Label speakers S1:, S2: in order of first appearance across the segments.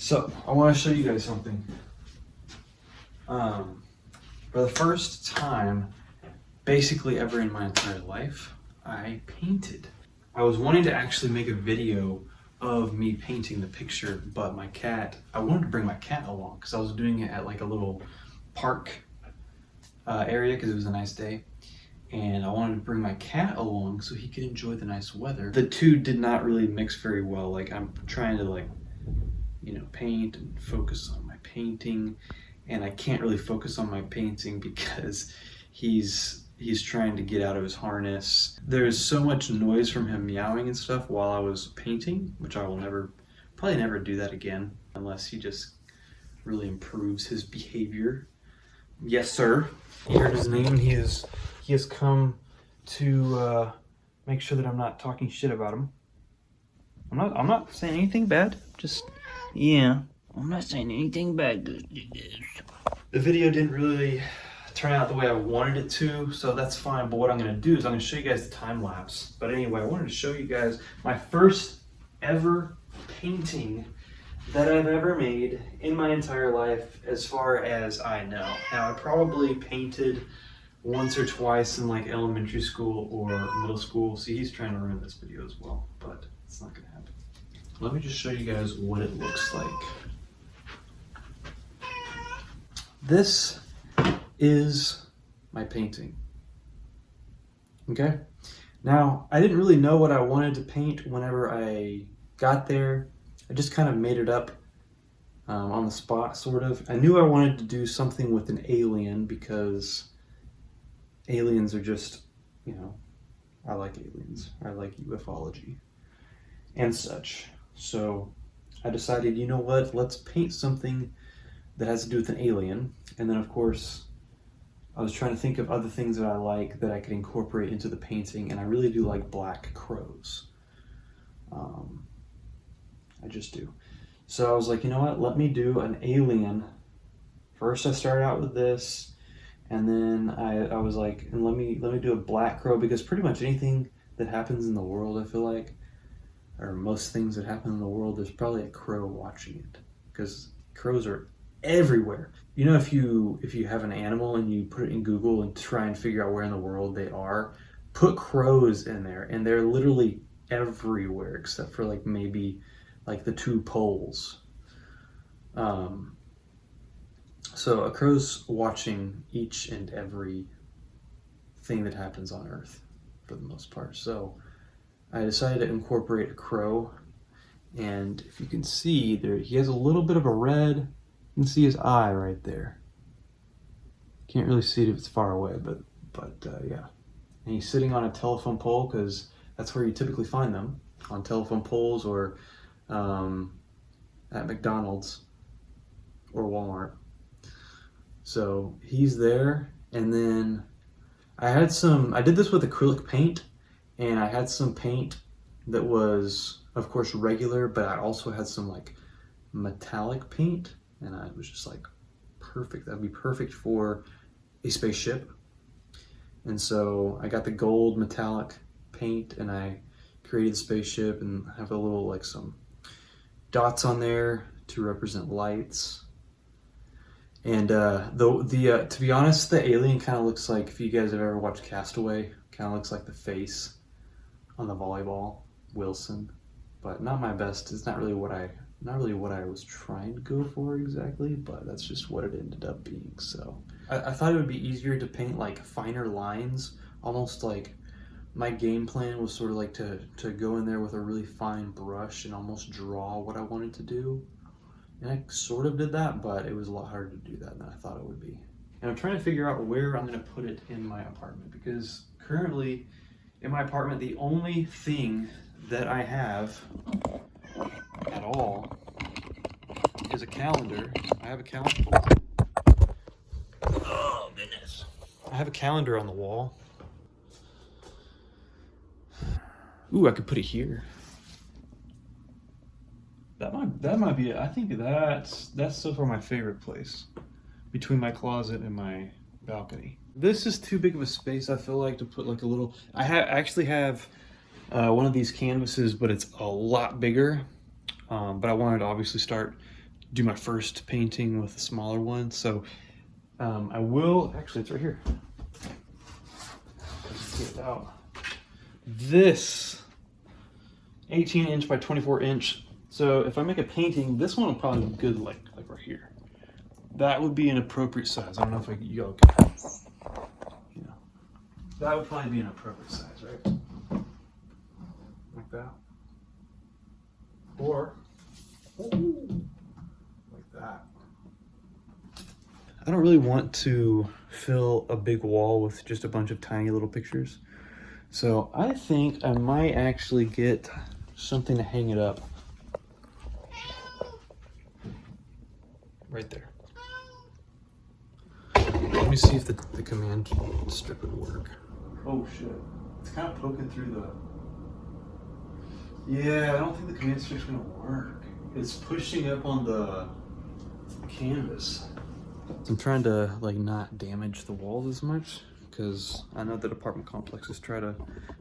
S1: So I want to show you guys something. For the first time, basically ever in my entire life, I painted. I was wanting to actually make a video of me painting the picture, but my cat, I wanted to bring my cat along because I was doing it at like a little park area because it was a nice day. And I wanted to bring my cat along so he could enjoy the nice weather. The two did not really mix very well. Like I'm trying to paint and focus on my painting, and I can't really focus on my painting because he's trying to get out of his harness. There's so much noise from him meowing and stuff while I was painting, which I will probably never do that again unless he just really improves his behavior. Yes, sir. You heard his name. He has come to make sure that I'm not talking shit about him. I'm not saying anything bad. Just yeah, I'm not saying anything bad. The video didn't really turn out the way I wanted it to, so that's fine. But what I'm gonna do is I'm gonna show you guys the time lapse. But anyway, I wanted to show you guys my first ever painting that I've ever made in my entire life, as far as I know. Now, I probably painted once or twice in like elementary school or middle school. See, he's trying to ruin this video as well, but it's not gonna happen. Let me just show you guys what it looks like. This is my painting. Okay? Now, I didn't really know what I wanted to paint whenever I got there. I just kind of made it up on the spot, sort of. I knew I wanted to do something with an alien because aliens are just, I like aliens. I like ufology and such. So I decided, you know what, let's paint something that has to do with an alien. And then, of course, I was trying to think of other things that I like that I could incorporate into the painting, and I really do like black crows. I just do. So I was like, you know what, let me do an alien. First I started out with this, and then I was like, and let me do a black crow, because pretty much anything that happens in the world, I feel like, or most things that happen in the world, there's probably a crow watching it, because crows are everywhere. You know, if you have an animal and you put it in Google and try and figure out where in the world they are, put crows in there, and they're literally everywhere except for like maybe like the two poles. So a crow's watching each and every thing that happens on Earth for the most part. So I decided to incorporate a crow, and if you can see there, he has a little bit of a red. You can see his eye right there. Can't really see it if it's far away, but yeah. And he's sitting on a telephone pole because that's where you typically find them, on telephone poles or at McDonald's or Walmart. So he's there, and then I did this with acrylic paint, and I had some paint that was, of course, regular, but I also had some like metallic paint, and I was just like, perfect. That'd be perfect for a spaceship. And so I got the gold metallic paint, and I created the spaceship, and have a little like some dots on there to represent lights. And to be honest, the alien kind of looks like, if you guys have ever watched Castaway, kind of looks like the face on the volleyball, Wilson. But not my best. It's not really what I was trying to go for exactly, but that's just what it ended up being. So I thought it would be easier to paint like finer lines, almost like my game plan was sort of like to go in there with a really fine brush and almost draw what I wanted to do. And I sort of did that, but it was a lot harder to do that than I thought it would be. And I'm trying to figure out where I'm going to put it in my apartment, because currently in my apartment, the only thing that I have at all is a calendar. I have a calendar. Oh, goodness. I have a calendar on the wall. Ooh, I could put it here. That might be it. I think that's so far my favorite place, between my closet and my balcony. This is too big of a space, I feel like, to put like a little. I actually have one of these canvases, but it's a lot bigger. But I wanted to obviously start do my first painting with a smaller one. So I will, actually it's right here. Let's get it out. This 18-inch by 24-inch. So if I make a painting, this one will probably be good like right here. That would be an appropriate size. I don't know if y'all can, you know, that would probably be an appropriate size, right? Like that. Or like that. I don't really want to fill a big wall with just a bunch of tiny little pictures. So I think I might actually get something to hang it up. Right there. Let me see if the command strip would work. Oh shit. It's kind of poking through the... Yeah, I don't think the command strip's gonna work. It's pushing up on the canvas. I'm trying to like not damage the walls as much, because I know that apartment complexes try to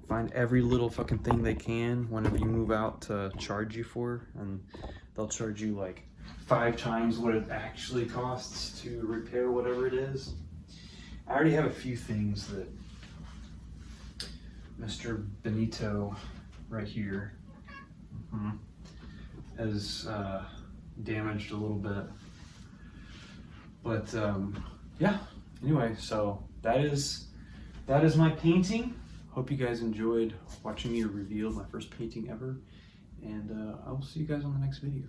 S1: find every little fucking thing they can whenever you move out to charge you for, and they'll charge you like 5 times what it actually costs to repair whatever it is. I already have a few things that Mr. Benito right here has damaged a little bit. But yeah, anyway, so that is my painting. Hope you guys enjoyed watching me reveal my first painting ever, and I will see you guys on the next video.